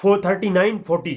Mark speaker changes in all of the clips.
Speaker 1: 439-40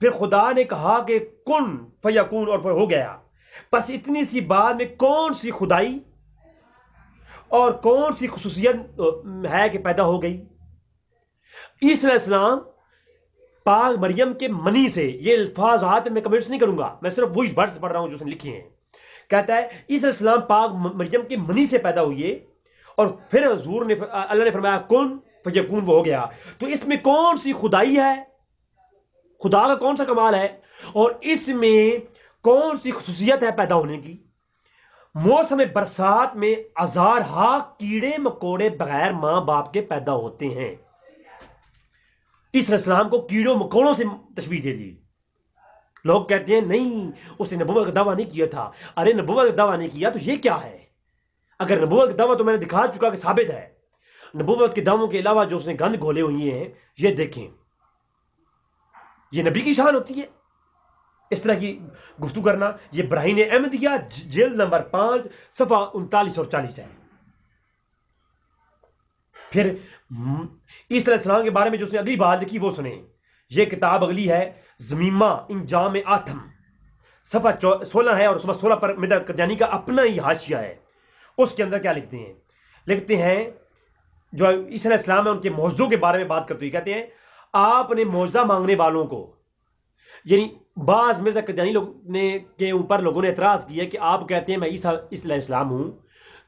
Speaker 1: پھر خدا نے کہا کہ کن فیکون، اور پھر ہو گیا. بس اتنی سی بات میں کون سی خدائی اور کون سی خصوصیت ہے کہ پیدا ہو گئی. عیسیٰ علیہ السلام پاک مریم کے منی سے، یہ الفاظات میں کمنٹس نہیں کروں گا، میں صرف وہی ورڈز پڑھ رہا ہوں جو اس نے لکھے ہیں. کہتا ہے عیسیٰ علیہ السلام پاک مریم کے منی سے پیدا ہوئے، اور پھر حضور نے، اللہ نے فرمایا کن فیکون، وہ ہو گیا. تو اس میں کون سی خدائی ہے، خدا کا کون سا کمال ہے، اور اس میں کون سی خصوصیت ہے پیدا ہونے کی. موسم برسات میں ہزارہا کیڑے مکوڑے بغیر ماں باپ کے پیدا ہوتے ہیں. عیسیٰ علیہ السلام کو کیڑوں مکوڑوں سے تشبیہ دے دی. لوگ کہتے ہیں نہیں، اس نے نبوت کا دعویٰ نہیں کیا تھا. ارے نبوت کا دعویٰ نہیں کیا تو یہ کیا ہے؟ اگر نبوت کا دعویٰ تو میں نے دکھا چکا کہ ثابت ہے. نبوت کے دعووں کے علاوہ جو اس نے گند گھولے ہوئے ہیں، یہ دیکھیں، یہ نبی کی شان ہوتی ہے اس طرح کی گفتگو کرنا. یہ براہین احمدیہ جلد نمبر 5 صفحہ 39 اور 40 ہے. پھر عیسیٰ علیہ السلام کے بارے میں جو اس نے اگلی بات لکھی وہ سنیں. یہ کتاب اگلی ہے زمیمہ انجام آتم، صفحہ 16 ہے، اور صفحہ 16 پر مرزا قادیانی کا اپنا ہی حاشیہ ہے. اس کے اندر کیا لکھتے ہیں؟ لکھتے ہیں جو عیسیٰ علیہ السلام ہے ان کے معجزوں کے بارے میں بات کرتے ہوئے کہتے ہیں آپ نے معجزہ مانگنے والوں کو، یعنی بعض مرزا قادیانی لوگ نے کے اوپر لوگوں نے اعتراض کیا کہ آپ کہتے ہیں میں عیسیٰ علیہ السلام ہوں،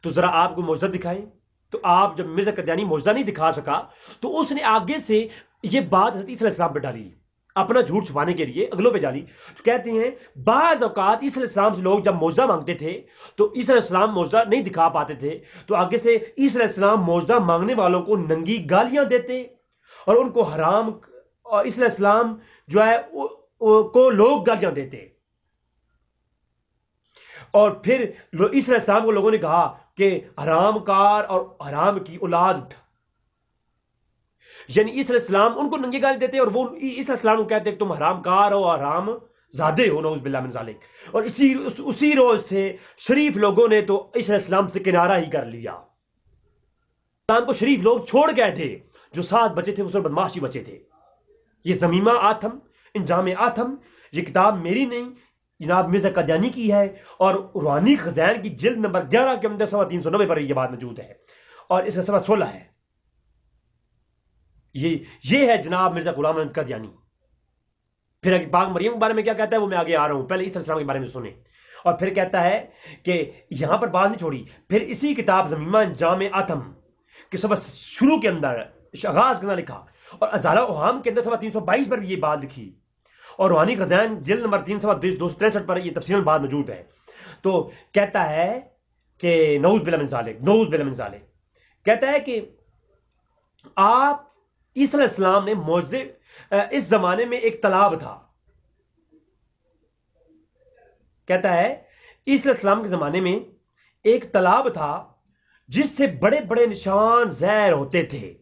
Speaker 1: تو ذرا آپ کو معجزہ دکھائیں. تو آپ جب مرزا قادیانی معجزہ نہیں دکھا سکا تو اس نے آگے سے یہ بات حضرت عیسیٰ علیہ السلام پہ ڈالی، اپنا جھوٹ چھپانے کے لیے اگلوں پہ ڈالی. تو کہتے ہیں بعض اوقات عیسیٰ علیہ السلام سے لوگ جب معجزہ مانگتے تھے تو عیسیٰ علیہ السلام معجزہ نہیں دکھا پاتے تھے، تو آگے سے عیسیٰ علیہ السلام معجزہ مانگنے والوں کو ننگی گالیاں دیتے اور ان کو حرام، اور عیسیٰ علیہ السلام جو ہے کو لوگ گالیاں دیتے. اور پھر عیسیٰ علیہ السلام کو لوگوں نے کہا کہ حرام کار اور حرام کی اولاد، یعنی عیسیٰ علیہ السلام ان کو ننگی گالی دیتے اور وہ عیسیٰ علیہ السلام کو کہتے کہ تم حرام کار ہو، حرام زادے ہو، نعوذ باللہ من ذالک. اور اسی روز سے شریف لوگوں نے تو عیسیٰ علیہ السلام سے کنارہ ہی کر لیا. اسلام کو شریف لوگ چھوڑ گئے تھے، جو 7 بچے تھے وہ سب بدماشی بچے تھے. یہ زمیمہ آتم انجام آتم، یہ کتاب میری نہیں، جناب مرزا قادیانی کی ہے، اور روحانی خزائن کی جلد نمبر 11 کے اندر صفحہ 390 پر یہ بات موجود ہے، اور اس کا صفحہ 16 ہے. یہ ہے جناب مرزا غلام احمد قادیانی. پھر پاک مریم کے بارے میں کیا کہتا ہے وہ میں آگے آ رہا ہوں، پہلے عیسیٰ علیہ السلام کے بارے میں سنیں. اور پھر کہتا ہے کہ یہاں پر بات نہیں چھوڑی، پھر اسی کتاب زمیمہ انجام آتم کہ صفحہ شروع کے اندر آغاز کرنا لکھا، اور ازالہ اوہام کے اندر صفحہ 322 پر بھی یہ بات لکھی، اور روحانی خزائن جلد نمبر 3 صفحہ 263 پر یہ تفصیل بات موجود ہے. تو کہتا ہے کہ نعوذ باللہ من ذالک، نعوذ باللہ من ذالک، کہتا ہے کہ آپ عیسیٰ علیہ السلام نے معجزے، اس زمانے میں ایک تالاب تھا. کہتا ہے عیسیٰ علیہ السلام کے زمانے میں ایک تالاب تھا جس سے بڑے بڑے نشان ظاہر ہوتے تھے.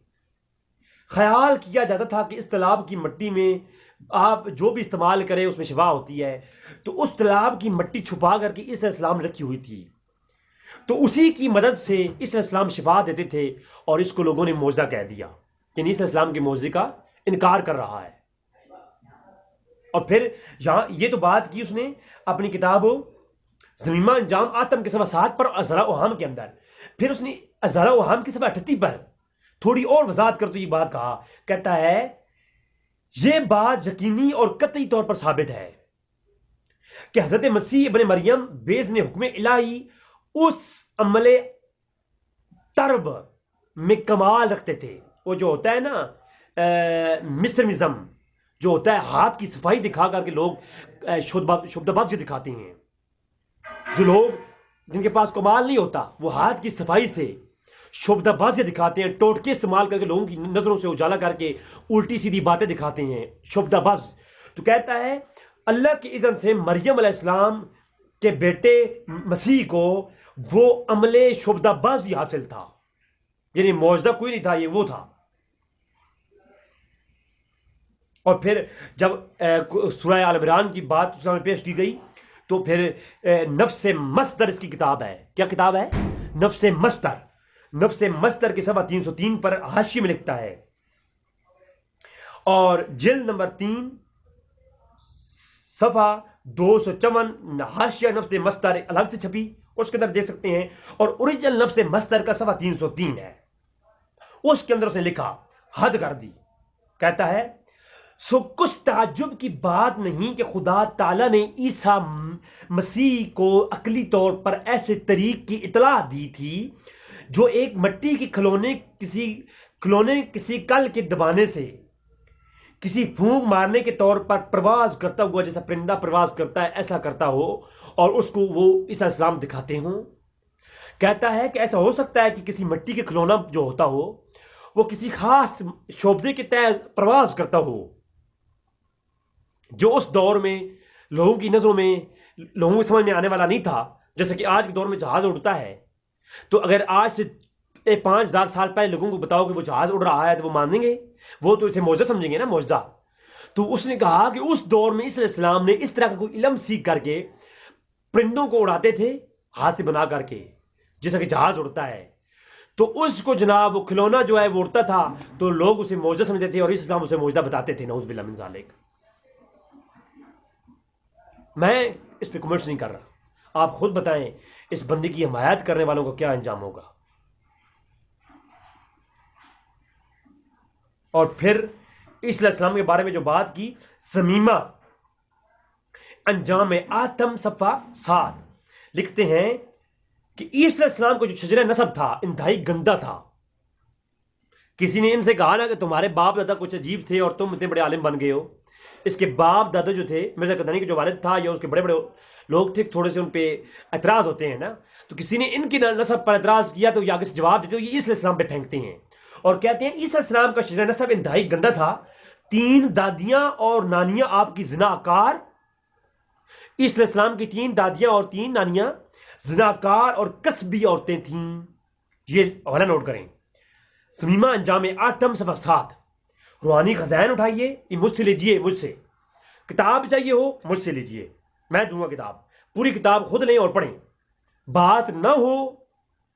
Speaker 1: خیال کیا جاتا تھا کہ اس تالاب کی مٹی میں آپ جو بھی استعمال کریں اس میں شفا ہوتی ہے. تو اس تالاب کی مٹی چھپا کر کے عیسیٰ علیہ السلام رکھی ہوئی تھی، تو اسی کی مدد سے عیسیٰ علیہ السلام شفا دیتے تھے، اور اس کو لوگوں نے معجزہ کہہ دیا کہ عیسیٰ علیہ السلام کے معجزے کا انکار کر رہا ہے. اور پھر یہاں یہ تو بات کی اس نے اپنی کتاب زمیمہ انجام آتم کے صفحہ 7 پر، ازالہ اوہام کے اندر. پھر اس نے ازالہ اوہام کی صفحہ 38 پر تھوڑی اور وضاحت کرتے یہ بات کہا. کہتا ہے یہ بات یقینی اور قطعی طور پر ثابت ہے کہ حضرت مسیح ابن مریم باذن حکم الہی اس عمل طرب میں کمال رکھتے تھے. وہ جو ہوتا ہے نا مسٹرمزم، جو ہوتا ہے ہاتھ کی صفائی دکھا کر کے لوگ شبدہ بازی دکھاتے ہیں. جو لوگ جن کے پاس کمال نہیں ہوتا وہ ہاتھ کی صفائی سے شبدہ بازی دکھاتے ہیں، ٹوٹکے استعمال کر کے لوگوں کی نظروں سے اجالا کر کے الٹی سیدھی باتیں دکھاتے ہیں، شبدہ باز. تو کہتا ہے اللہ کی اذن سے مریم علیہ السلام کے بیٹے مسیح کو وہ عمل شبدہ بازی حاصل تھا، یعنی معجزہ کوئی نہیں تھا، یہ وہ تھا. اور پھر جب سورہ آل عمران کی بات اس میں پیش کی گئی تو پھر نفس مصدر اس کی کتاب ہے. کیا کتاب ہے؟ نفس مصدر. نفس مصدر کے صفحہ 303 پر حاشیے میں لکھتا ہے، اور جلد نمبر 3 صفحہ 254 حاشیہ نفس مصدر الگ سے چھپی، اس کے اندر دیکھ سکتے ہیں، اور اوریجنل نفس مصدر کا صفحہ 303 ہے، اس کے اندر اس نے لکھا، حد کر دی، کہتا ہے سو کچھ تعجب کی بات نہیں کہ خدا تعالیٰ نے عیسیٰ مسیح کو عقلی طور پر ایسے طریق کی اطلاع دی تھی جو ایک مٹی کے کھلونے کسی کل کے دبانے سے کسی پھونک مارنے کے طور پر پرواز کرتا ہوا، جیسا پرندہ پرواز کرتا ہے ایسا کرتا ہو، اور اس کو وہ عیسیٰ السلام دکھاتے ہوں۔ کہتا ہے کہ ایسا ہو سکتا ہے کہ کسی مٹی کے کھلونا جو ہوتا ہو وہ کسی خاص شعبے کے تحت پرواز کرتا ہو، جو اس دور میں لوگوں کی نظروں میں، لوگوں کی سمجھ میں آنے والا نہیں تھا۔ جیسے کہ آج کے دور میں جہاز اڑتا ہے، تو اگر آج سے 5000 سال پہلے لوگوں کو بتاؤ کہ وہ جہاز اڑ رہا ہے تو وہ مانیں گے؟ وہ تو اسے معجزہ سمجھیں گے نا، معجزہ۔ تو اس نے کہا کہ اس دور میں عیسیٰ علیہ السلام نے اس طرح کا کوئی علم سیکھ کر کے پرندوں کو اڑاتے تھے ہاتھ سے بنا کر کے، جیسا کہ جہاز اڑتا ہے۔ تو اس کو جناب وہ کھلونا جو ہے وہ اڑتا تھا، تو لوگ اسے معجزہ سمجھتے تھے اور عیسیٰ السلام اسے معجزہ بتاتے تھے، نعوذ باللہ من ذالک۔ میں اس پہ کمنٹس نہیں کر رہا، آپ خود بتائیں اس بندے کی حمایت کرنے والوں کو کیا انجام ہوگا۔ اور پھر عیسیٰ علیہ السلام کے بارے میں جو بات کی، سمیمہ انجام آتم صفحہ 7 لکھتے ہیں کہ عیسیٰ علیہ السلام کو جو شجرہ نسب تھا انتہائی گندا تھا۔ کسی نے ان سے کہا نا کہ تمہارے باپ دادا کچھ عجیب تھے اور تم اتنے بڑے عالم بن گئے ہو۔ اس کے باپ دادا جو تھے، مرزا قادیانی کے جو والد تھا یا اس کے بڑے بڑے لوگ تھے، تھوڑے سے ان پہ اعتراض ہوتے ہیں نا، تو کسی نے ان کی نسب پر اعتراض کیا تو یہ آگے سے جواب دیتے، یہ عیسیٰ علیہ السلام پہ پھینکتے ہیں اور کہتے ہیں عیسیٰ علیہ السلام کا شجرہ نسب انتہائی گندا تھا، 3 دادیاں اور نانیاں آپ کی زناکار۔ عیسیٰ علیہ السلام کی 3 دادیاں اور 3 نانیاں زناکار اور کسبی عورتیں تھیں۔ یہ حوالہ نوٹ کریں، سمیمہ انجام آتم صفحہ 7۔ روحانی خزائن اٹھائیے، یہ مجھ سے لیجئے، مجھ سے کتاب چاہیے ہو مجھ سے لیجئے، میں دوں گا کتاب، پوری کتاب خود لیں اور پڑھیں، بات نہ ہو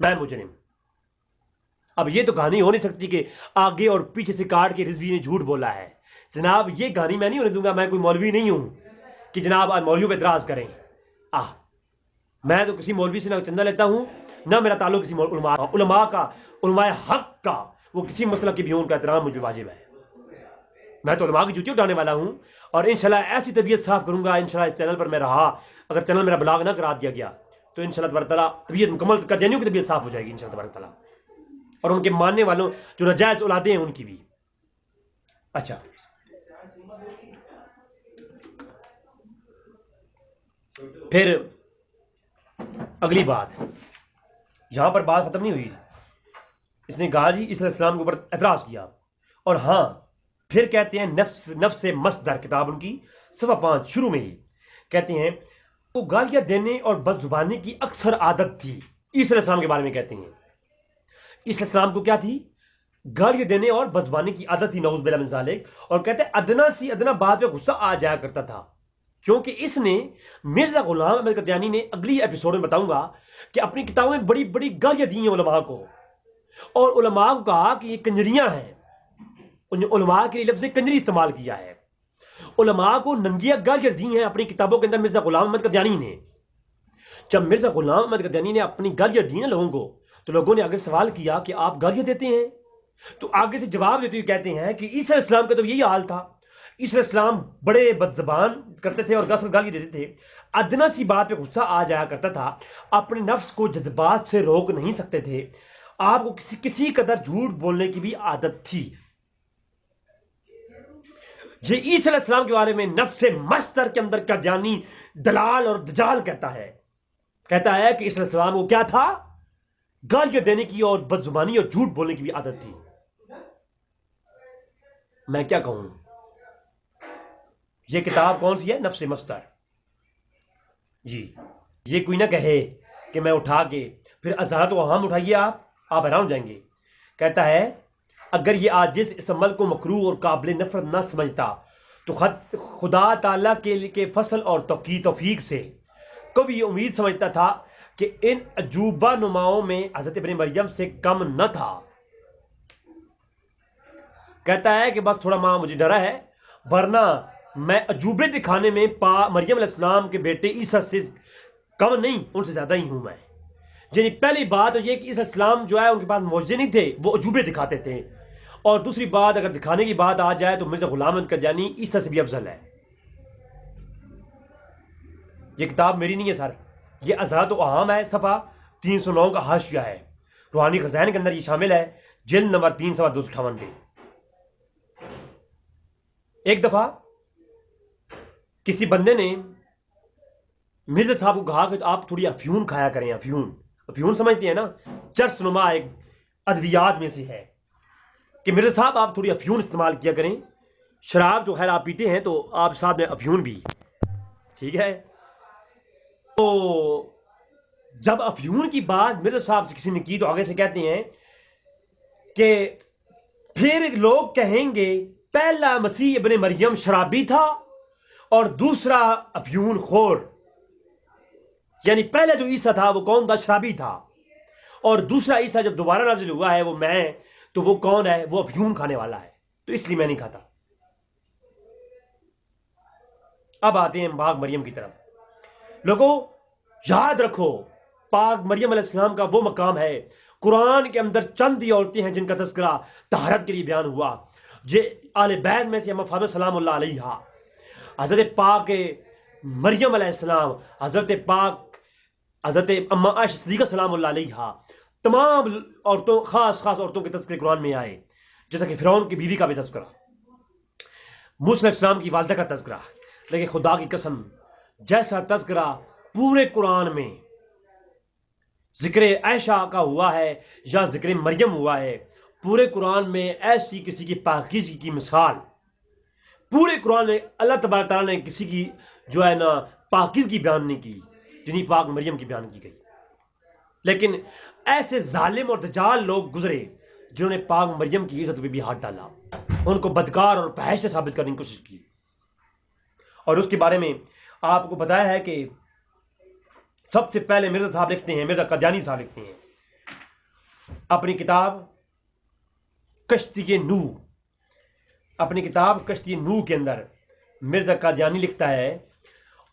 Speaker 1: میں مجرم۔ اب یہ تو کہانی ہو نہیں سکتی کہ آگے اور پیچھے سے کاٹ کے رضوی نے جھوٹ بولا ہے۔ جناب یہ کہانی میں نہیں ہونے دوں گا، میں کوئی مولوی نہیں ہوں کہ جناب آج مولویوں پہ اعتراض کریں۔ میں تو کسی مولوی سے نہ چندہ لیتا ہوں، نہ میرا تعلق کسی علماء حق کا، وہ کسی مسئلہ کی بھی ہوں، ان کا احترام مجھ پہ واجب ہے۔ میں تو علماء کی جوتی اٹھانے والا ہوں، اور انشاءاللہ ایسی طبیعت صاف کروں گا انشاءاللہ اس چینل پر میں رہا، اگر چینل میرا بلاغ نہ کرا دیا گیا تو انشاءاللہ تبارک تعالیٰ طبیعت مکمل قادیانیوں کی طبیعت صاف ہو جائے گی انشاءاللہ تبارک تعالیٰ، اور ان کے ماننے والوں جو ناجائز اولادیں ہیں ان کی بھی۔ اچھا، پھر اگلی بات، یہاں پر بات ختم نہیں ہوئی، اس نے کہا جی عیسیٰ علیہ السلام کے اوپر اعتراض کیا، اور ہاں پھر کہتے ہیں نفس مصدر کتاب ان کی صفحہ 5 شروع میں ہی کہتے ہیں وہ گالیاں دینے اور بد زبانی کی اکثر عادت تھی۔ عیسیٰ علیہ السلام کے بارے میں کہتے ہیں عیسیٰ علیہ السلام کو کیا تھی؟ گالیاں دینے اور بد زبانی کی عادت تھی، نعوذ باللہ من ذالک۔ اور کہتے ہیں ادنا سی ادنا بات پہ غصہ آ جایا کرتا تھا، کیونکہ اس نے مرزا غلام احمد قادیانی نے اگلی ایپیسوڈ میں بتاؤں گا کہ اپنی کتابوں میں بڑی بڑی گالیاں دی ہیں علماء کو، اور علماء کو کہا کہ یہ کنجریاں ہیں، علماء کے لیے لفظ کنجری استعمال کیا ہے، علماء کو ننگیاں گالیاں دی ہیں اپنی کتابوں کے اندر مرزا غلام احمد قادیانی نے۔ جب مرزا غلام احمد قادیانی نے اپنی گالیاں دی نا لوگوں کو، تو لوگوں نے آگے سوال کیا کہ آپ گالیاں دیتے ہیں؟ تو آگے سے جواب دیتے ہوئے کہتے ہیں کہ عیسیٰ علیہ السلام کا تو یہی حال تھا، عیسیٰ علیہ السلام بڑے بد زبان کرتے تھے اور گالی دیتے تھے، ادنا سی بات پہ غصہ آ جایا کرتا تھا، اپنے نفس کو جذبات سے روک نہیں سکتے تھے، آپ کو کسی قدر جھوٹ بولنے کی بھی عادت تھی۔ یہ عیسیٰ علیہ السلام کے بارے میں نفس مصدر کے اندر قادیانی دلال اور دجال کہتا ہے کہ عیسیٰ علیہ السلام کو کیا تھا؟ گالیاں دینے کی اور بد زبانی اور جھوٹ بولنے کی بھی عادت تھی۔ میں کیا کہوں، یہ کتاب کون سی ہے؟ نفس مصدر۔ جی یہ کوئی نہ کہے کہ میں اٹھا کے پھر اظہارات و ہم اٹھائیے، آپ حیران ہو جائیں گے۔ کہتا ہے اگر یہ عاجز اس عمل کو مکروہ اور قابل نفرت نہ سمجھتا تو خدا تعالیٰ کے فضل اور توفیق سے کبھی یہ امید سمجھتا تھا کہ ان عجوبہ نماؤں میں حضرت ابن مریم سے کم نہ تھا۔ کہتا ہے کہ بس تھوڑا ماں مجھے ڈرا ہے، ورنہ میں عجوبے دکھانے میں مریم علیہ السلام کے بیٹے عیسیٰ سے کم نہیں، ان سے زیادہ ہی ہوں میں. یعنی پہلی بات یہ کہ عیسیٰ السلام جو ہے ان کے پاس معجزے نہیں تھے، وہ عجوبے دکھاتے تھے. اور دوسری بات اگر دکھانے کی بات آ جائے تو مرزا غلام احمد قادیانی عیسیٰ سے بھی افضل ہے. یہ کتاب میری نہیں ہے سر، یہ اذہانت و عوام ہے، صفحہ 309 کا حاشیہ ہے، روحانی خزائن کے اندر یہ شامل ہے، جلد نمبر 3 صفحہ 258 پہ. ایک دفعہ کسی بندے نے مرزا صاحب کو کہا کہ آپ تھوڑی افیون کھایا کریں. افیون سمجھتے ہیں نا، چرس نما ایک ادویات میں سے ہے کہ مرزا صاحب آپ تھوڑی افیون استعمال کیا کریں. شراب تو خیر آپ پیتے ہیں تو آپ ساتھ میں افیون بھی، ٹھیک ہے. تو جب افیون کی بات مرزا صاحب سے کسی نے کی تو آگے سے کہتے ہیں کہ پھر لوگ کہیں گے پہلا مسیح ابن مریم شرابی تھا اور دوسرا افیون خور. یعنی پہلے جو عیسیٰ تھا وہ کون تھا؟ شرابی تھا. اور دوسرا عیسیٰ جب دوبارہ نازل ہوا ہے وہ میں، تو وہ کون ہے؟ وہ افیون کھانے والا ہے، تو اس لیے میں نہیں کھاتا. اب آتے ہیں پاک مریم کی طرف. لوگوں یاد رکھو، پاک مریم علیہ السلام کا وہ مقام ہے. قرآن کے اندر چند ہی عورتیں ہیں جن کا تذکرہ طہارت کے لیے بیان ہوا. آل بیت میں سے امام فاطمہ سلام اللہ علیہا، حضرت پاک مریم علیہ السلام، حضرت پاک حضرت اما عائشہ صدیقہ سلام اللہ علیہا، تمام عورتوں، خاص عورتوں کے تذکرے قرآن میں آئے. جیسا کہ فرعون کی بیوی کا بھی تذکرہ، موسیٰ علیہ السلام کی والدہ کا تذکرہ. لیکن خدا کی قسم جیسا تذکرہ پورے قرآن میں ذکر عائشہ کا ہوا ہے یا ذکر مریم ہوا ہے، پورے قرآن میں ایسی کسی کی پاکیزگی کی مثال پورے قرآن میں اللہ تبارک تعالیٰ نے کسی کی جو ہے نا پاکیزگی بیان نہیں کی جنہیں پاک مریم کی بیان کی گئی. لیکن ایسے ظالم اور دجال لوگ گزرے جنہوں نے پاک مریم کی عزت پہ بھی ہاتھ ڈالا، ان کو بدکار اور فحش ثابت کرنے کی کوشش کی. اور اس کے بارے میں آپ کو بتایا ہے کہ سب سے پہلے مرزا صاحب لکھتے ہیں، مرزا قادیانی صاحب لکھتے ہیں اپنی کتاب کشتی نوح، اپنی کتاب کشتی نوح کے اندر مرزا قادیانی لکھتا ہے،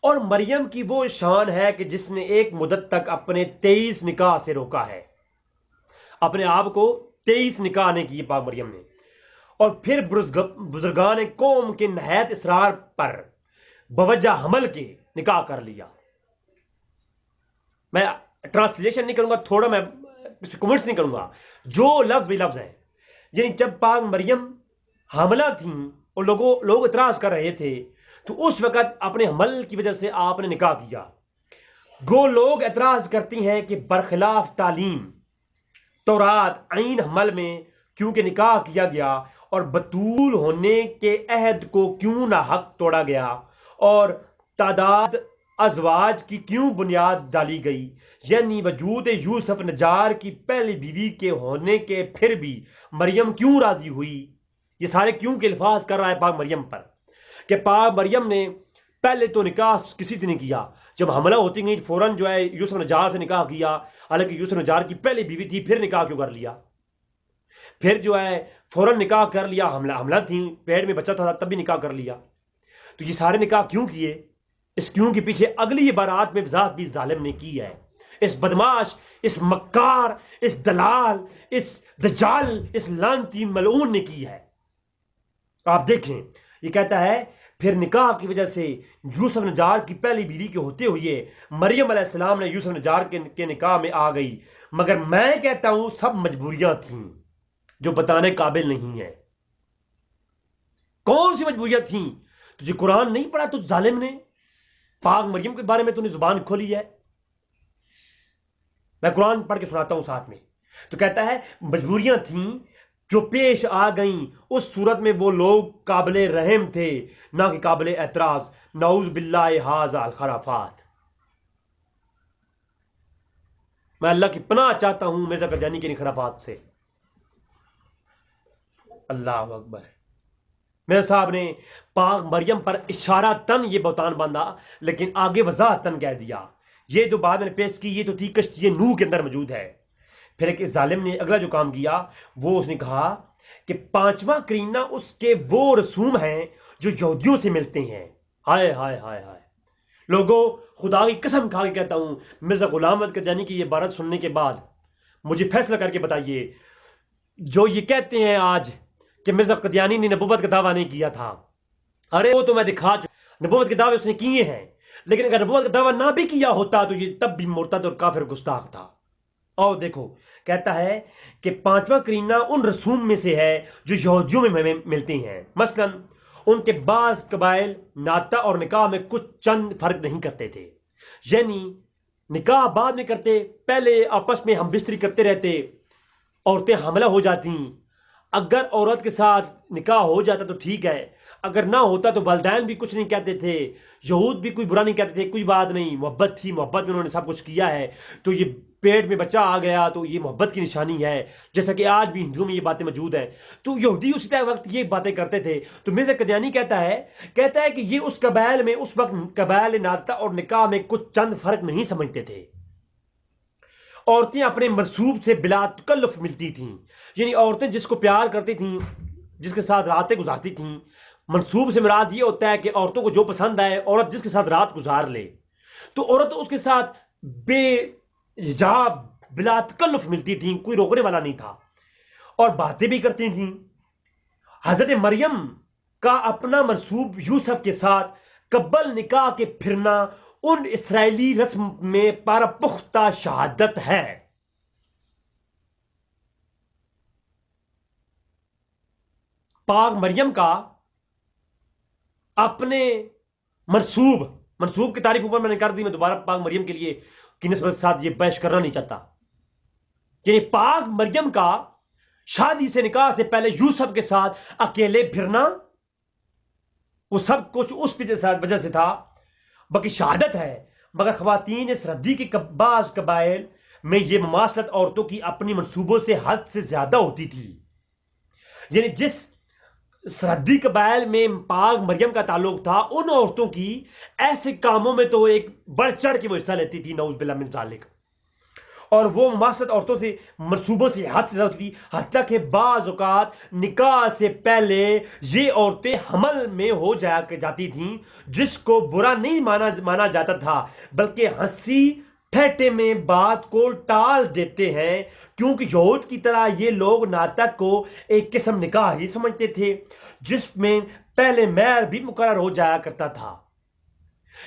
Speaker 1: اور مریم کی وہ شان ہے کہ جس نے ایک مدت تک اپنے 23 نکاح سے روکا ہے. اپنے آپ کو 23 نکاح نے کی پاک مریم نے، اور پھر بزرگان قوم کے نہایت اصرار پر بوجہ حمل کے نکاح کر لیا. میں ٹرانسلیشن نہیں کروں گا، تھوڑا میں کمنٹس نہیں کروں گا، جو لفظ بھی لفظ ہیں. یعنی جب پاک مریم حاملہ تھیں اور لوگ اعتراض کر رہے تھے تو اس وقت اپنے حمل کی وجہ سے آپ نے نکاح کیا. گو لوگ اعتراض کرتی ہیں کہ برخلاف تعلیم تورات عین حمل میں کیونکہ نکاح کیا گیا اور بطول ہونے کے عہد کو کیوں نہ حق توڑا گیا اور تعداد ازواج کی کیوں بنیاد ڈالی گئی. یعنی وجود یوسف نجار کی پہلی بیوی کے ہونے کے پھر بھی مریم کیوں راضی ہوئی. یہ سارے کیوں کے الفاظ کر رہا ہے پاک مریم پر کہ پاک مریم نے پہلے تو نکاح کسی سے نہیں کیا، جب حملہ ہوتی گئی فوراً جو ہے یوسف نجار سے نکاح کیا، حالانکہ یوسف نجار کی پہلی بیوی تھی، پھر نکاح کیوں کر لیا؟ پھر جو ہے فوراً نکاح کر لیا، حملہ تھی، پیٹ میں بچہ تھا تب بھی نکاح کر لیا. تو یہ سارے نکاح کیوں کیے؟ اس کیوں کے پیچھے اگلی عبارات میں وضاحت بھی ظالم نے کی ہے. اس بدماش، اس مکار، اس دلال، اس دجال، اس لعنتی ملعون نے کی ہے. آپ دیکھیں، یہ کہتا ہے پھر نکاح کی وجہ سے یوسف نجار کی پہلی بیوی کے ہوتے ہوئے مریم علیہ السلام نے یوسف نجار کے نکاح میں آ گئی، مگر میں کہتا ہوں سب مجبوریاں تھیں جو بتانے قابل نہیں ہیں. کون سی مجبوریاں تھیں؟ تجھے قرآن نہیں پڑھا تو ظالم نے؟ پاک مریم کے بارے میں تو نے زبان کھولی ہے. میں قرآن پڑھ کے سناتا ہوں ساتھ میں. تو کہتا ہے مجبوریاں تھیں جو پیش آ گئیں، اس صورت میں وہ لوگ قابل رحم تھے نہ کہ قابل اعتراض. نعوذ باللہ ھذا الخرافات. میں اللہ کی پناہ چاہتا ہوں مرزا قادیانی کے ان خرافات سے. اللہ اکبر. میرے صاحب نے پاک مریم پر اشارہ تن یہ بہتان باندھا، لیکن آگے وضاحت تن کہہ دیا. یہ جو بات نے پیش کی یہ تو تھی کشتی نوح کے اندر موجود ہے. پھر ایک ظالم نے اگلا جو کام کیا وہ اس نے کہا کہ پانچواں کرینہ اس کے وہ رسوم ہیں جو یہودیوں سے ملتے ہیں. ہائے ہائے ہائے ہائے لوگوں، خدا کی قسم کھا کے کہتا ہوں، مرزا غلام احمد قادیانی کی یہ عبارت سننے کے بعد مجھے فیصلہ کر کے بتائیے، جو یہ کہتے ہیں آج کہ مرزا قادیانی نے نبوت کا دعویٰ نہیں کیا تھا، ارے وہ تو میں دکھا چکا، نبوت کے دعوے اس نے کیے ہیں، لیکن اگر نبوت کا دعویٰ نہ بھی کیا ہوتا تو یہ تب بھی مرتد اور کافر گستاخ تھا. اور دیکھو کہتا ہے کہ پانچواں کرینہ ان رسوم میں سے ہے جو یہودیوں میں ملتے ہیں. مثلا ان کے بعض قبائل ناطہ اور نکاح میں کچھ چند فرق نہیں کرتے تھے، یعنی نکاح بعد میں کرتے، پہلے آپس میں ہم بستری کرتے رہتے، عورتیں حاملہ ہو جاتی، اگر عورت کے ساتھ نکاح ہو جاتا تو ٹھیک ہے، اگر نہ ہوتا تو والدین بھی کچھ نہیں کہتے تھے، یہود بھی کوئی برا نہیں کہتے تھے، کوئی بات نہیں، محبت تھی، محبت میں انہوں نے سب کچھ کیا ہے، تو یہ پیٹ میں بچہ آ گیا تو یہ محبت کی نشانی ہے، جیسا کہ آج بھی ہندوؤں میں یہ باتیں موجود ہیں. تو یہودی اسی وقت یہ باتیں کرتے تھے. تو مرزا قادیانی کہتا ہے کہ یہ اس قبائل میں اس وقت قبائل ناطہ اور نکاح میں کچھ چند فرق نہیں سمجھتے تھے. عورتیں اپنے مرصوب سے بلا تکلف ملتی تھیں، یعنی عورتیں جس کو پیار کرتی تھیں، جس کے ساتھ راتیں گزارتی تھیں، منصوب سے مراد یہ ہوتا ہے کہ عورتوں کو جو پسند آئے، عورت جس کے ساتھ رات گزار لے، تو عورت اس کے ساتھ بے حجاب بلا تکلف ملتی تھیں، کوئی روکنے والا نہیں تھا، اور باتیں بھی کرتی تھیں. حضرت مریم کا اپنا منصوب یوسف کے ساتھ قبل نکاح کے پھرنا ان اسرائیلی رسم میں پارا پختہ شہادت ہے. پاک مریم کا اپنے منصوب کی تعریف اوپر میں نے کر دی، میں دوبارہ پاک مریم کے لیے کی نسبت کے ساتھ یہ بحث کرنا نہیں چاہتا. یعنی پاک مریم کا شادی سے نکاح سے پہلے یوسف کے ساتھ اکیلے پھرنا، وہ سب کچھ اس وجہ سے تھا، باقی شہادت ہے. مگر خواتین سرحدی کے بعض قبائل میں یہ مماثلت عورتوں کی اپنی منصوبوں سے حد سے زیادہ ہوتی تھی. یعنی جس سرحدی قبائل میں پاک مریم کا تعلق تھا، ان عورتوں کی ایسے کاموں میں تو ایک بڑھ چڑھ کے وہ حصہ لیتی تھی، نعوذ باللہ من ذالک، اور وہ مماثلت عورتوں سے منصوبوں سے حد سے زیادہ ہوتی تھی، حتیٰ کہ بعض اوقات نکاح سے پہلے یہ عورتیں حمل میں ہو جاتی تھیں، جس کو برا نہیں مانا جاتا تھا، بلکہ ہنسی ٹھٹے میں بات کو ٹال دیتے ہیں، کیونکہ یہود کی طرح یہ لوگ ناطق کو ایک قسم نکاح ہی سمجھتے تھے جس میں پہلے مہر بھی مقرر ہو جایا کرتا تھا.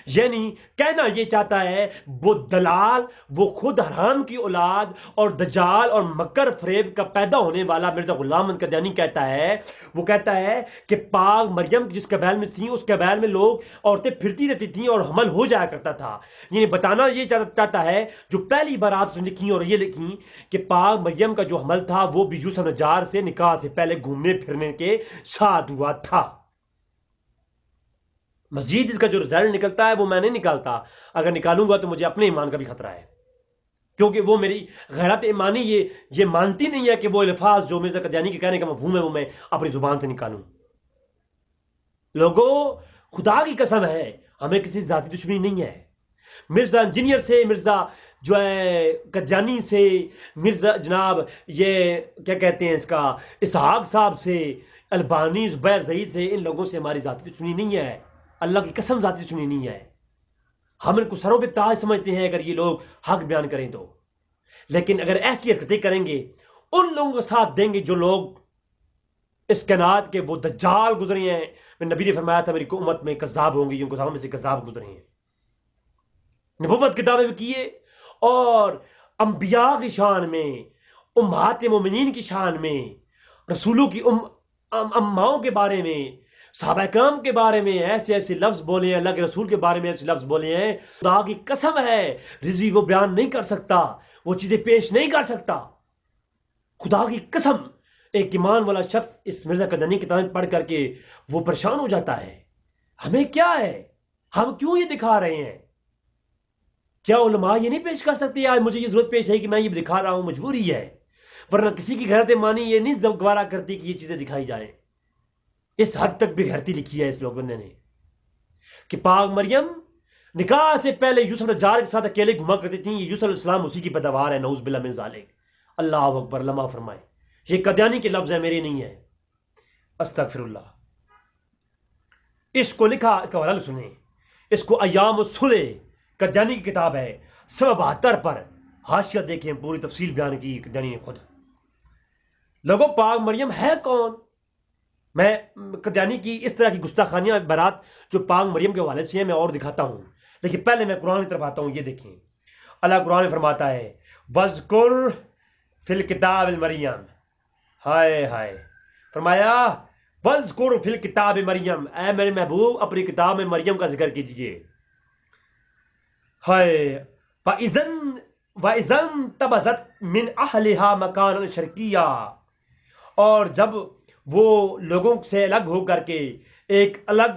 Speaker 1: یعنی کہنا یہ چاہتا ہے وہ دلال، وہ خود حرام کی اولاد اور دجال اور مکر فریب کا پیدا ہونے والا مرزا غلام احمد قادیانی کہتا ہے، وہ کہتا ہے کہ پاک مریم جس قبائل میں تھیں، اس قبائل میں لوگ عورتیں پھرتی رہتی تھیں اور حمل ہو جایا کرتا تھا. یعنی بتانا یہ چاہتا ہے جو پہلی بار آپ سے لکھی اور یہ لکھی کہ پاک مریم کا جو حمل تھا وہ بھی یوسف نجار سے نکاح سے پہلے گھومنے پھرنے کے ساتھ ہوا تھا. مزید اس کا جو رزلٹ نکلتا ہے وہ میں نہیں نکالتا، اگر نکالوں گا تو مجھے اپنے ایمان کا بھی خطرہ ہے، کیونکہ وہ میری غیرت ایمانی یہ مانتی نہیں ہے کہ وہ الفاظ جو مرزا قادیانی کے کہنے کا مفہوم ہے وہ میں اپنی زبان سے نکالوں. لوگوں، خدا کی قسم ہے ہمیں کسی ذاتی دشمنی نہیں ہے. مرزا انجینئر سے، مرزا جو ہے قادیانی سے، مرزا جناب یہ کیا کہتے ہیں اس کا اسحاق صاحب سے، البانی زبیر ضعید سے، ان لوگوں سے ہماری ذاتی دشمنی نہیں ہے. اللہ کی قسم ذاتی دشمنی نہیں ہے. ہم ان کو سروں پہ تاج سمجھتے ہیں اگر یہ لوگ حق بیان کریں تو، لیکن اگر ایسی حرکتیں کریں گے، ان لوگوں کا ساتھ دیں گے جو لوگ اس کائنات کے وہ دجال گزرے ہیں. نبی نے فرمایا تھا میری امت میں کذاب ہوں گے، ان کو میں سے کذاب گزرے ہیں. نبوت کے دعوے بھی کیے، اور انبیاء کی شان میں، امہات مومنین کی شان میں، رسولوں کی اماؤں کے بارے میں، صحابہ کرام کے بارے میں ایسے ایسے لفظ بولے ہیں، اللہ کے رسول کے بارے میں ایسے لفظ بولے ہیں. خدا کی قسم ہے رضی وہ بیان نہیں کر سکتا، وہ چیزیں پیش نہیں کر سکتا. خدا کی قسم ایک ایمان والا شخص اس مرزا قادیانی کی کتابیں پڑھ کر کے وہ پریشان ہو جاتا ہے. ہمیں کیا ہے؟ ہم کیوں یہ دکھا رہے ہیں؟ کیا علماء یہ نہیں پیش کر سکتے؟ آج مجھے یہ ضرورت پیش ہے کہ میں یہ دکھا رہا ہوں، مجبوری ہے، ورنہ کسی کی غیرت ایمانی یہ نہیں گوارا کرتی کہ یہ چیزیں دکھائی جائیں. اس حد تک بے غیرتی لکھی ہے اس لوگ بندے نے کہ پاک مریم نکاح سے پہلے یوسف نجار کے ساتھ اکیلے گھما کرتی تھیں. یہ یوسف علیہ السلام اسی کی پیداوار ہے، نعوذ باللہ من ذالک. اللہ اکبر، لمحہ فرمائے. یہ قادیانی کے لفظ ہیں، میرے نہیں ہیں. استغفر اللہ. اس کو لکھا, اس کا حوالہ سنیں, اس کو ایام الصلح قادیانی کی کتاب ہے 72 پر حاشیہ دیکھیں, پوری تفصیل بیان کی قادیانی نے خود. لوگوں, پاک مریم ہے کون؟ میں قادیانی کی اس طرح کی گستاخانیاں برات جو پاک مریم کے حوالے سے ہیں میں اور دکھاتا ہوں, لیکن پہلے میں قرآن کی طرف آتا ہوں. یہ دیکھیں, اللہ قرآن میں فرماتا ہے وَاذْكُرْ فِي الْكِتَابِ الْمَرْيَمِ. ہائے ہائے, فرمایا وَاذْكُرْ فِي الْكِتَابِ مریم, اے میرے محبوب اپنی کتاب میں مریم کا ذکر کیجئے. ہائے, وَإِذَنْ تَبَذَتْ مِنْ أَهْلِهَا مَكَانًا شَرْقِيًّا, اور جب وہ لوگوں سے الگ ہو کر کے ایک الگ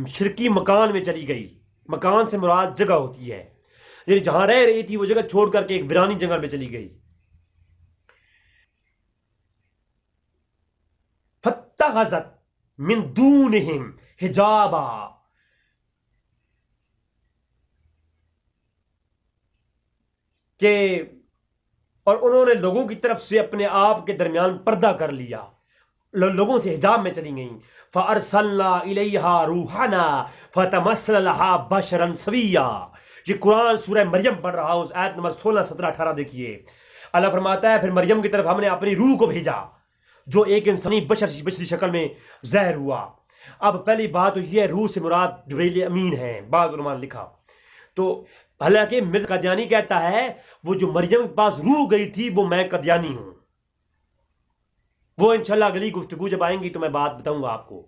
Speaker 1: شرکی مکان میں چلی گئی. مکان سے مراد جگہ ہوتی ہے, یعنی جہاں رہ رہی تھی وہ جگہ چھوڑ کر کے ایک ویرانی جگہ میں چلی گئی. فَاتَّخَذَتْ مِن دُونِهِمْ حِجَابًا, کہ اور انہوں نے لوگوں کی طرف سے اپنے آپ کے درمیان پردہ کر لیا, لوگوں سے حجاب میں چلی گئیں. فَأَرْسَلْنَا إِلَيْهَا رُوحَنَا فَتَمَثَّلَ لَهَا بَشَرًا سَوِيًّا. یہ قرآن سورہ مریم پڑھ رہا ہوں, آیت نمبر 16, 17, 18 دیکھیے. اللہ فرماتا ہے پھر مریم کی طرف ہم نے اپنی روح کو بھیجا جو ایک انسانی بشری شکل میں ظاہر ہوا. اب پہلی بات تو یہ, روح سے مراد جبریل امین ہیں, بعض علماء نے لکھا. تو حالانکہ مرزا قادیانی کہتا ہے وہ جو مریم کے پاس روح گئی تھی وہ میں قادیانی ہوں. وہ انشاءاللہ اگلی گفتگو جب آئیں گی تو میں بات بتاؤں گا آپ کو.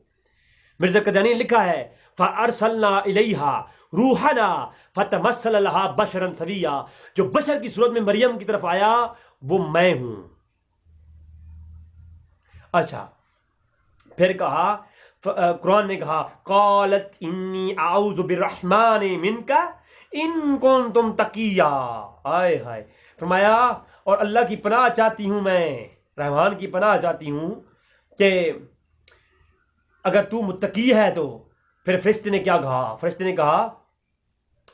Speaker 1: مرزا قادیانی نے لکھا ہے فَأَرْسَلْنَا إِلَيْهَا رُوحَنَا فَتَمَثَّلَ لَهَا بَشَرًا سَوِيًّا, جو بشر کی صورت میں مریم کی طرف آیا وہ میں ہوں. اچھا, پھر کہا قرآن نے کہا قالت انی اعوذ بالرحمن منک ان کنتم تقیا. ہائے ہائے, فرمایا اور اللہ کی پناہ چاہتی ہوں میں, رحمان کی پناہ چاہتی ہوں کہ اگر تو متقی ہے تو. پھر فرشتے نے کیا کہا؟ فرشتے نے کہا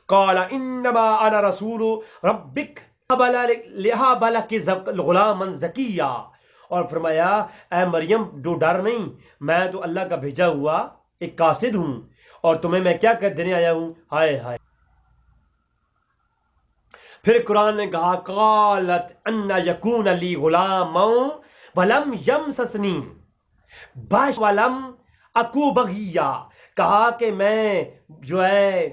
Speaker 1: قال انما انا رسول ربک لہب لک غلاما زکیا, اور فرمایا اے مریم جو ڈر نہیں, میں تو اللہ کا بھیجا ہوا ایک قاصد ہوں اور تمہیں میں کیا کر دینے آیا ہوں. ہائے ہائے. پھر قرآن نے کہا قالت ان یکون لی غلام ولم یمسسنی بشر ولم اکو بغیا, کہا کہ میں جو ہے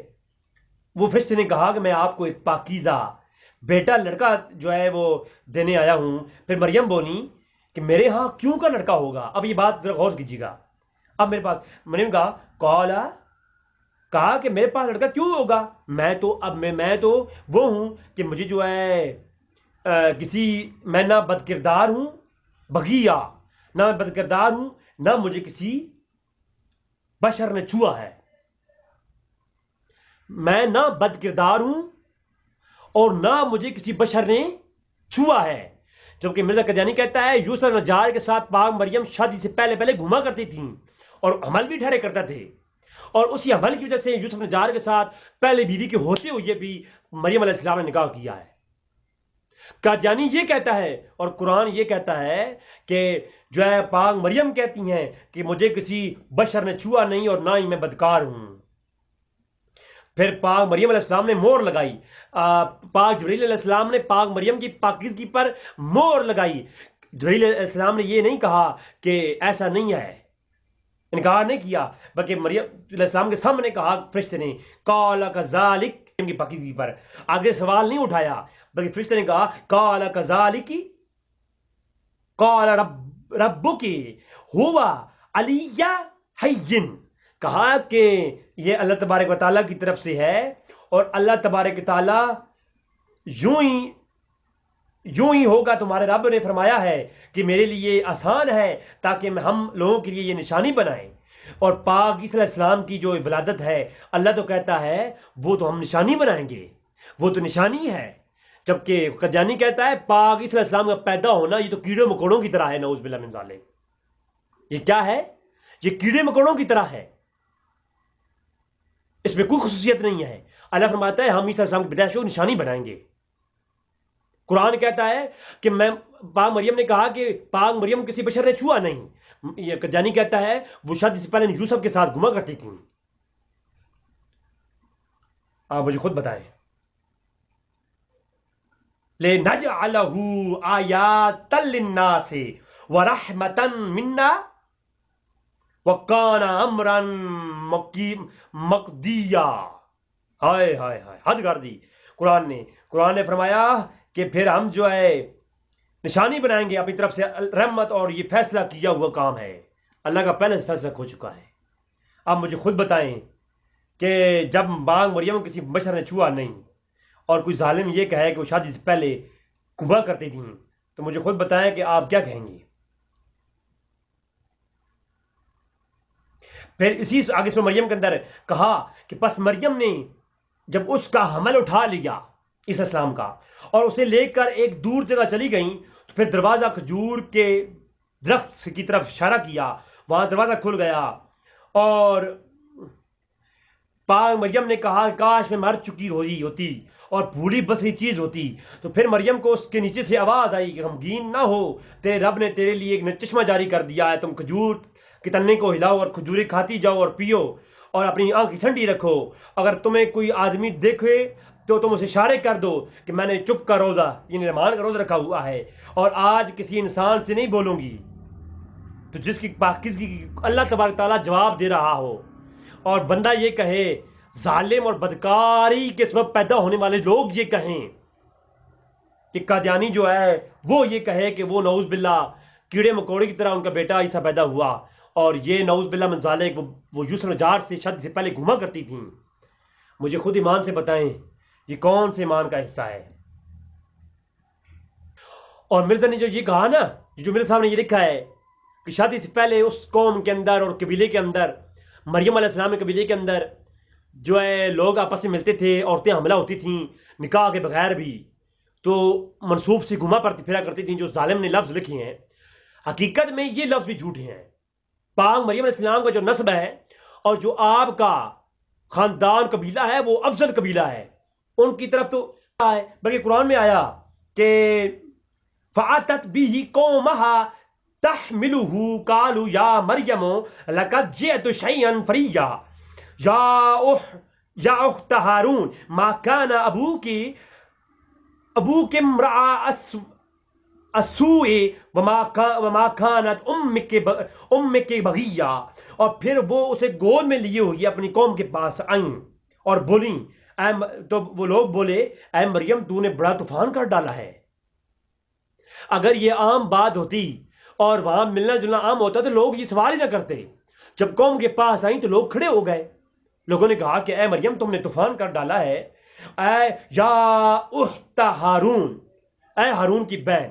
Speaker 1: وہ فرشتے نے کہا کہ میں آپ کو ایک پاکیزہ بیٹا لڑکا جو ہے وہ دینے آیا ہوں. پھر مریم بولی کہ میرے ہاں کیوں کا لڑکا ہوگا. اب یہ بات ذرا غور کیجیے گا. اب میرے پاس مریم کہا کہ میرے پاس لڑکا کیوں ہوگا, میں تو وہ ہوں کہ مجھے جو ہے میں نہ بد کردار ہوں بغیا, نہ میں بد کردار ہوں, نہ مجھے کسی بشر نے چھوا ہے. میں نہ بد کردار ہوں اور نہ مجھے کسی بشر نے چھوا ہے. جبکہ مرزا قادیانی کہتا ہے یوسف نجار کے ساتھ پاک مریم شادی سے پہلے گھوما کرتی تھیں اور عمل بھی ٹھہرے کرتا تھے, اور اسی عمل کی وجہ سے یوسف نجار کے ساتھ پہلے بیوی کے ہوتے ہوئے بھی مریم علیہ السلام نے نکاح کیا ہے. قادیانی یہ کہتا ہے اور قرآن یہ کہتا ہے کہ جو ہے پاک مریم کہتی ہیں کہ مجھے کسی بشر نے چھوا نہیں اور نہ ہی میں بدکار ہوں. پھر پاک مریم علیہ السلام نے مہر لگائی, پاک جبریل علیہ السلام نے پاک مریم کی پاکیزگی پر مہر لگائی. جبریل علیہ السلام نے یہ نہیں کہا کہ ایسا نہیں ہے, انکار نہیں کیا, بلکہ مریم علیہ السلام کے سامنے کہا فرشتے نے قال کذالک کی پاکیزگی پر. آگے سوال نہیں اٹھایا بلکہ فرشتے نے کہا قال کذالک قال ربک هو علی حین, کہا کہ یہ اللہ تبارک و تعالیٰ کی طرف سے ہے اور اللہ تبارک و تعالیٰ یوں ہی ہوگا. تمہارے رب نے فرمایا ہے کہ میرے لیے آسان ہے تاکہ ہم لوگوں کے لیے یہ نشانی بنائیں. اور پاک عیسی علیہ السلام کی جو ولادت ہے اللہ تو کہتا ہے وہ تو ہم نشانی بنائیں گے, وہ تو نشانی ہے. جبکہ قادیانی کہتا ہے پاک عیسی علیہ السلام کا پیدا ہونا یہ تو کیڑے مکوڑوں کی طرح ہے. نعوذ باللہ من ذالک. یہ کیا ہے؟ یہ کیڑے مکوڑوں کی طرح ہے, اس میں کوئی خصوصیت نہیں ہے. اللہ فرماتا ہے ہم عیسی علیہ السلام کی پیدائش کو نشانی بنائیں گے. قرآن کہتا ہے کہ میں پاک مریم نے کہا کہ پاک مریم کسی بشر نے چھوا نہیں، یہ قادیانی کہتا ہے وہ شادی سے پہلے یوسف کے ساتھ گھما کرتی تھیں۔ آپ مجھے خود بتائیں۔ لِنَجْعَلَهُ آيَاتًا لِلنَّاسِ وَرَحْمَةً مِنَّا وَكَانَ أَمْرًا مَقْضِيًّا۔ ہائے ہائے ہائے، حد کر دی قرآن نے فرمایا کہ پھر ہم جو ہے نشانی بنائیں گے اپنی طرف سے رحمت، اور یہ فیصلہ کیا ہوا کام ہے، اللہ کا پہلے سے فیصلہ ہو چکا ہے۔ اب مجھے خود بتائیں کہ جب پاک مریم کسی بشر نے چھوا نہیں اور کوئی ظالم یہ کہے کہ وہ شادی سے پہلے گھما کرتی تھیں، تو مجھے خود بتائیں کہ آپ کیا کہیں گے؟ پھر اسی آگے سورہ مریم کے اندر کہا کہ پس مریم نے جب اس کا حمل اٹھا لیا عیسیٰ السلام کا اور اسے لے کر ایک دور جگہ چلی گئیں، تو پھر دروازہ کھجور کے درخت کی طرف اشارہ کیا، وہاں دروازہ کھل گیا اور پاک مریم نے کہا کاش میں مر چکی ہوتی اور بھولی بسری چیز ہوتی۔ تو پھر مریم کو اس کے نیچے سے آواز آئی کہ غمگین نہ ہو، تیرے رب نے تیرے لیے ایک چشمہ جاری کر دیا ہے، تم کھجور کے تنے کو ہلاؤ اور کھجوریں کھاتی جاؤ اور پیو اور اپنی آنکھ ٹھنڈی رکھو، اگر تمہیں کوئی آدمی دیکھے تو تم اسے اشارے کر دو کہ میں نے چپ کا روزہ یعنی رمضان کا روزہ رکھا ہوا ہے، اور آج کسی انسان سے نہیں بولوں گی تو جس کی پاکیزگی اللہ تبارک تعالیٰ جواب دے رہا ہو، اور بندہ یہ کہے، ظالم اور بدکاری کے سبب پیدا ہونے والے لوگ یہ کہیں کہ قادیانی جو ہے وہ یہ کہے کہ وہ نعوذ باللہ کیڑے مکوڑے کی طرح ان کا بیٹا عیسیٰ پیدا ہوا، اور یہ نعوذ باللہ من ذالک وہ یوسف نجار سے شادی سے پہلے گھما کرتی تھیں، مجھے خود ایمان سے بتائیں یہ کون سے ایمان کا حصہ ہے؟ اور مرزا نے جو یہ کہا نا، جو میرے سامنے یہ لکھا ہے کہ شادی سے پہلے اس قوم کے اندر اور قبیلے کے اندر، مریم علیہ السلام کے قبیلے کے اندر جو ہے لوگ آپس میں ملتے تھے، عورتیں حاملہ ہوتی تھیں نکاح کے بغیر بھی، تو منصوب سے گھما پھرا کرتی تھیں، جو ظالم نے لفظ لکھے ہیں حقیقت میں یہ لفظ بھی جھوٹے ہیں۔ پاک مریم علیہ السلام کا جو نسب ہے اور جو آپ کا خاندان قبیلہ ہے وہ افضل قبیلہ ہے، ان کی طرف تو ہے، بلکہ قرآن میں آیا کہ فَأَتَتْ بِهِ قَوْمَهَا تَحْمِلُهُ قَالُوا يَا مَرْيَمُ لَقَدْ جِئْتِ شَيْئًا فَرِيًّا یا اخت ہارون ما کان ابوک امرأ السوء وما کانت امک بغیہ، اور پھر وہ اسے گود میں لیے ہوئی اپنی قوم کے پاس آئیں اور بولیں، تو وہ لوگ بولے اے مریم تو نے بڑا طوفان کر ڈالا ہے۔ اگر یہ عام بات ہوتی اور وہاں ملنا جلنا عام ہوتا تو لوگ یہ سوال ہی نہ کرتے، جب قوم کے پاس آئیں تو لوگ کھڑے ہو گئے، لوگوں نے کہا کہ اے مریم تم نے طوفان کر ڈالا ہے، اے یا اخت ہارون، اے ہارون کی بہن۔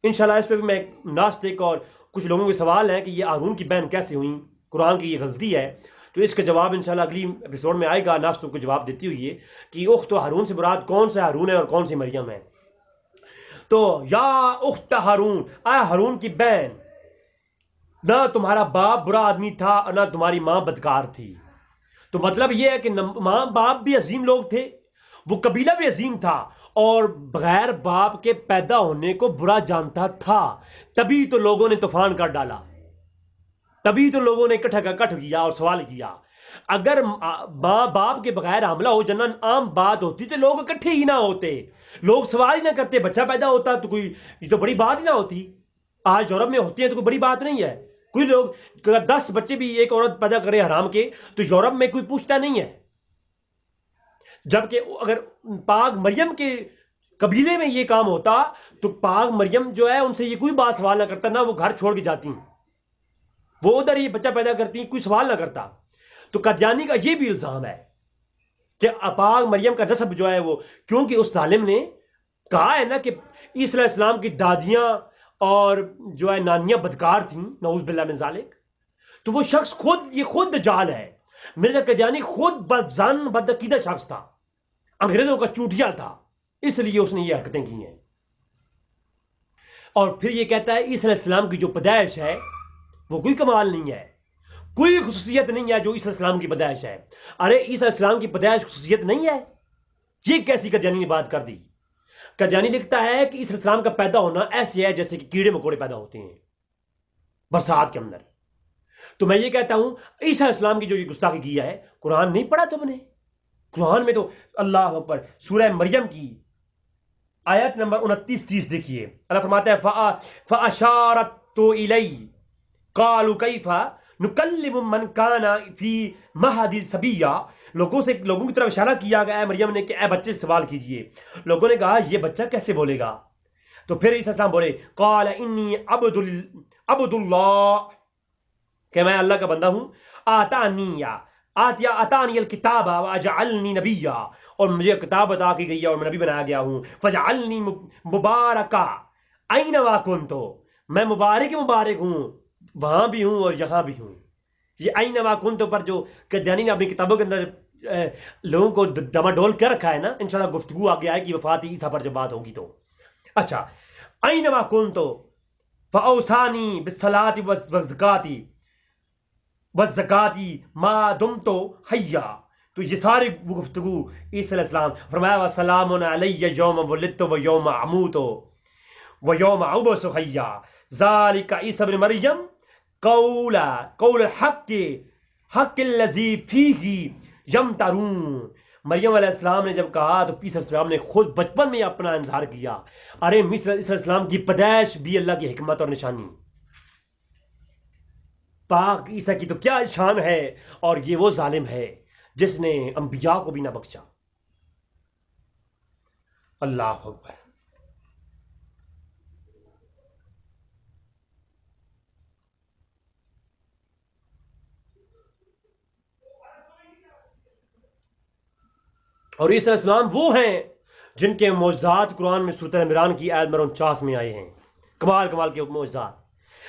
Speaker 1: انشاءاللہ اس پہ بھی میں ایک ناستک اور کچھ لوگوں کے سوال ہیں کہ یہ ہارون کی بہن کیسے ہوئیں، قرآن کی یہ غلطی ہے، تو اس کا جواب انشاءاللہ اگلی ایپیسوڈ میں آئے گا، ناستک کو جواب دیتی ہوئی ہے کہ اخت ہارون سے مراد کون سا ہارون ہے اور کون سی مریم ہے۔ تو یا اخت ہارون، اے ہارون کی بہن، نہ تمہارا باپ برا آدمی تھا اور نہ تمہاری ماں بدکار تھی۔ تو مطلب یہ ہے کہ ماں باپ بھی عظیم لوگ تھے، وہ قبیلہ بھی عظیم تھا، اور بغیر باپ کے پیدا ہونے کو برا جانتا تھا، تبھی تو لوگوں نے طوفان کر ڈالا، تبھی تو لوگوں نے اکٹھا کیا اور سوال کیا۔ اگر ماں باپ کے بغیر حاملہ ہو جانا عام بات ہوتی تو لوگ اکٹھے ہی نہ ہوتے، لوگ سوال ہی نہ کرتے، بچہ پیدا ہوتا تو کوئی یہ تو بڑی بات ہی نہ ہوتی۔ آج یورپ میں ہوتی ہے تو کوئی بڑی بات نہیں ہے، کوئی لوگ 10 بچے بھی ایک عورت پیدا کرے حرام کے تو یورپ میں کوئی پوچھتا نہیں ہے، جبکہ اگر پاک مریم کے قبیلے میں یہ کام ہوتا تو پاک مریم جو ہے ان سے یہ کوئی بات سوال نہ کرتا، نہ وہ گھر چھوڑ کے جاتی ہیں، وہ ادھر ہی بچہ پیدا کرتی ہیں، کوئی سوال نہ کرتا۔ تو قادیانی کا یہ بھی الزام ہے کہ پاک مریم کا نسب جو ہے وہ، کیونکہ اس ظالم نے کہا ہے نا کہ عیسیٰ علیہ السلام کی دادیاں اور جو ہے نانیاں بدکار تھیں، نعوذ باللہ من ذالک، تو وہ شخص خود دجال ہے۔ مرزا قادیانی خود بدظن بدعقیدہ شخص تھا، انگریزوں کا چوٹیا تھا، اس لیے اس نے یہ حرکتیں کی ہیں۔ اور پھر یہ کہتا ہے عیسیٰ علیہ السلام کی جو پیدائش ہے وہ کوئی کمال نہیں ہے، کوئی خصوصیت نہیں ہے جو عیسیٰ علیہ السلام کی پیدائش ہے۔ ارے عیسیٰ علیہ السلام کی پیدائش خصوصیت نہیں ہے، یہ کیسی قادیانی نے بات کر دی؟ قادیانی لکھتا ہے کہ عیسی علیہ السلام کا پیدا ہونا ایسے ہے جیسے کہ کیڑے مکوڑے پیدا ہوتے ہیں برسات کے اندر. تو میں یہ کہتا ہوں عیسی علیہ السلام کی جو یہ گستاخی کیا ہے, قرآن نہیں پڑھا تم نے؟ قرآن میں تو اللہ اکبر سورہ مریم کی آیت نمبر 29-30 دیکھیے. اللہ فرماتا ہے فَأَشَارَتْ إِلَيْهِ قَالُوا كَيْفَ نُكَلِّمُ مَنْ كَانَ فِي مَهْدٍ صَبِيًّا. لوگوں کی طرف اشارہ کیا گیا اے مریم نے کہ اے بچے سے سوال کیجئے. لوگوں نے کہا یہ بچہ کیسے بولے گا؟ تو پھر عیسی السلام بولے قَالَ إِنِّي عَبْدُ اللَّهِ, کہ میں اللہ کا بندہ ہوں. آتانی الکتاب وجعلنی نبیا, اور مجھے کتاب عطا کی گئی ہے اور میں نبی بنایا گیا ہوں. فجعلنی مبارکا اینما کنت, میں مبارک ہوں, وہاں بھی ہوں اور یہاں بھی ہوں. یہ اینما کنت پر جو قادیانی نے اپنی کتابوں کے اندر لوگوں کو ڈماڈول کر رکھا ہے نا, انشاءاللہ گفتگو آگے آئے کہ وفات عیسیٰ پر جب بات ہوگی تو. اچھا, اینما کنت فاوصانی بالصلاۃ والزکاۃ ما دمت حیا. تو یہ ساری گفتگو عیسی علیہ السلام فرمایا وسلام علی یوم ولدت و یوم اموت و یوم ابعث حیا ذلک عیسی ابن مریم قول حق الذی فیہ یمترون. مریم علیہ السلام نے جب کہا تو عیسی علیہ السلام نے خود بچپن میں اپنا اظہار کیا. ارے عیسی علیہ السلام کی پیدائش بھی اللہ کی حکمت اور نشانی. پاک عیسیٰ کی تو کیا شان ہے, اور یہ وہ ظالم ہے جس نے انبیاء کو بھی نہ بخشا. اللہ اکبر. اور عیسی علیہ السلام وہ ہیں جن کے معجزات قرآن میں سورۃ عمران کی آیت نمبر 49 میں آئے ہیں. کمال کے معجزات.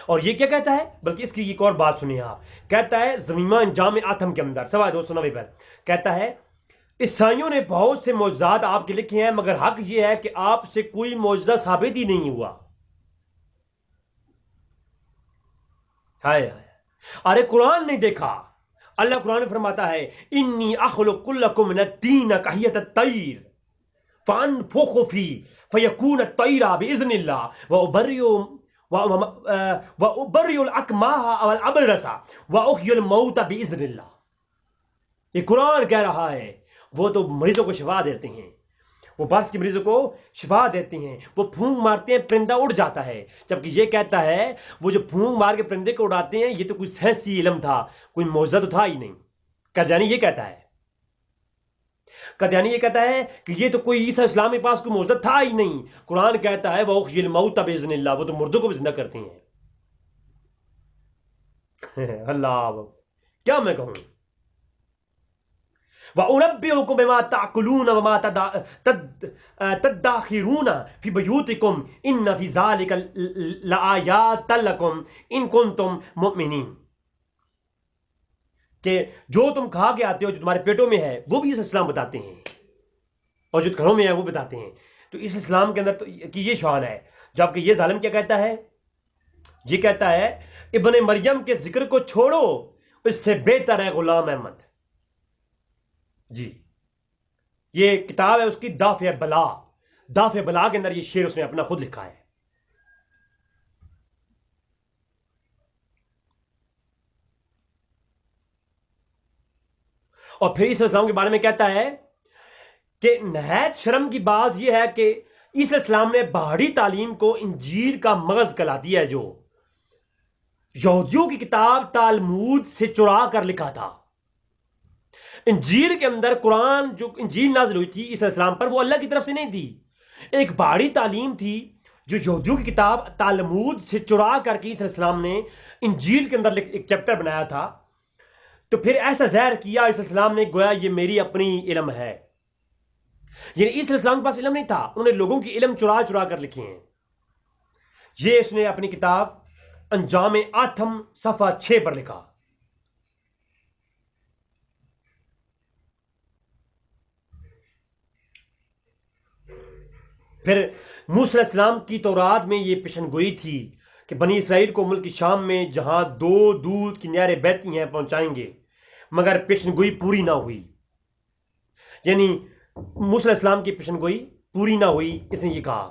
Speaker 1: اور یہ کیا کہتا ہے, بلکہ اس کی ایک اور بات سنیے آپ. کہتا ہے زمیمہ انجام آتم کے اندر سوائے 290 پر کہتا ہے عیسائیوں نے بہت سے معجزات آپ کے لکھے ہیں, مگر حق یہ ہے کہ آپ سے کوئی معجزہ ثابت ہی نہیں ہوا. ہائے ہائے, ارے قرآن نہیں دیکھا. اللہ قرآن میں فرماتا ہے انی اخلق لکم من الطین کہیۃ الطیر فانفخ فیہ فیکون الطیر باذن اللہ وَأُبَرِّئُ الْأَكْمَاهَ وَالْأَبْرَصَ وَأُحْيِي الْمَوْتَ بِإِذْنِ اللَّهِ. یہ قرآن کہہ رہا ہے وہ تو مریضوں کو شفا دیتے ہیں, وہ برس کے مریضوں کو شفا دیتے ہیں, وہ پھونک مارتے ہیں پرندہ اڑ جاتا ہے. جبکہ یہ کہتا ہے وہ جو پھونک مار کے پرندے کو اڑاتے ہیں یہ تو کوئی سائنسی علم تھا, کوئی معجزہ تو تھا ہی نہیں. قادیانی یہ کہتا ہے, قادیانی یہ کہتا ہے کہ یہ تو کوئی عیسیٰ اسلام کے پاس کوئی معجزہ تھا ہی نہیں. قرآن کہتا ہے وَأُحْيِي الْمَوْتَ بِإِذْنِ اللَّهِ, وہ تو مردوں کو بھی زندہ کرتے ہیں. اللہ کیا میں کہوں. وَأُنَبِّئُكُم بِمَا تَأْكُلُونَ وَمَا تَدَّخِرُونَ فِي بُيُوتِكُمْ إِنَّ فِي ذَلِكَ لَآيَاتٍ لَكُمْ إِن كُنتُم مُؤْمِنِينَ. کہ جو تم کھا کے آتے ہو, جو تمہارے پیٹوں میں ہے, وہ بھی عیسی السلام بتاتے ہیں, اور جو گھروں میں ہے وہ بتاتے ہیں. تو عیسی السلام کے اندر تو کی یہ شان ہے. جبکہ یہ ظالم کیا کہتا ہے, یہ کہتا ہے ابن مریم کے ذکر کو چھوڑو, اس سے بہتر ہے غلام احمد. جی یہ کتاب ہے اس کی دافع بلا کے اندر یہ شعر اس نے اپنا خود لکھا ہے. اور پھر عیسی السلام کے بارے میں کہتا ہے کہ نہایت شرم کی بات یہ ہے کہ عیسی السلام نے باہری تعلیم کو انجیل کا مغز کہلا دیا ہے, جو یہودیوں کی کتاب تالمود سے چرا کر لکھا تھا. انجیل کے اندر قرآن جو انجیل نازل ہوئی تھی عیسی السلام پر, وہ اللہ کی طرف سے نہیں تھی, ایک باہری تعلیم تھی جو یہودیوں کی کتاب تالمود سے چرا کر کے عیسی السلام نے انجیل کے اندر ایک چیپٹر بنایا تھا. تو پھر ایسا ظاہر کیا عیسی السلام نے گویا یہ میری اپنی علم ہے. یعنی عیسی السلام کے پاس علم نہیں تھا, انہوں نے لوگوں کی علم چرا کر لکھے ہیں. یہ اس نے اپنی کتاب انجام آتم صفحہ 6 پر لکھا. پھر موسیٰ علیہ السلام کی تورات میں یہ پیشن گوئی تھی کہ بنی اسرائیل کو ملک شام میں جہاں 2 دودھ کی نہریں بہتی ہیں پہنچائیں گے, مگر پیشن گوئی پوری نہ ہوئی. یعنی موسیٰ علیہ السلام کی پیشن گوئی پوری نہ ہوئی، اس نے یہ کہا.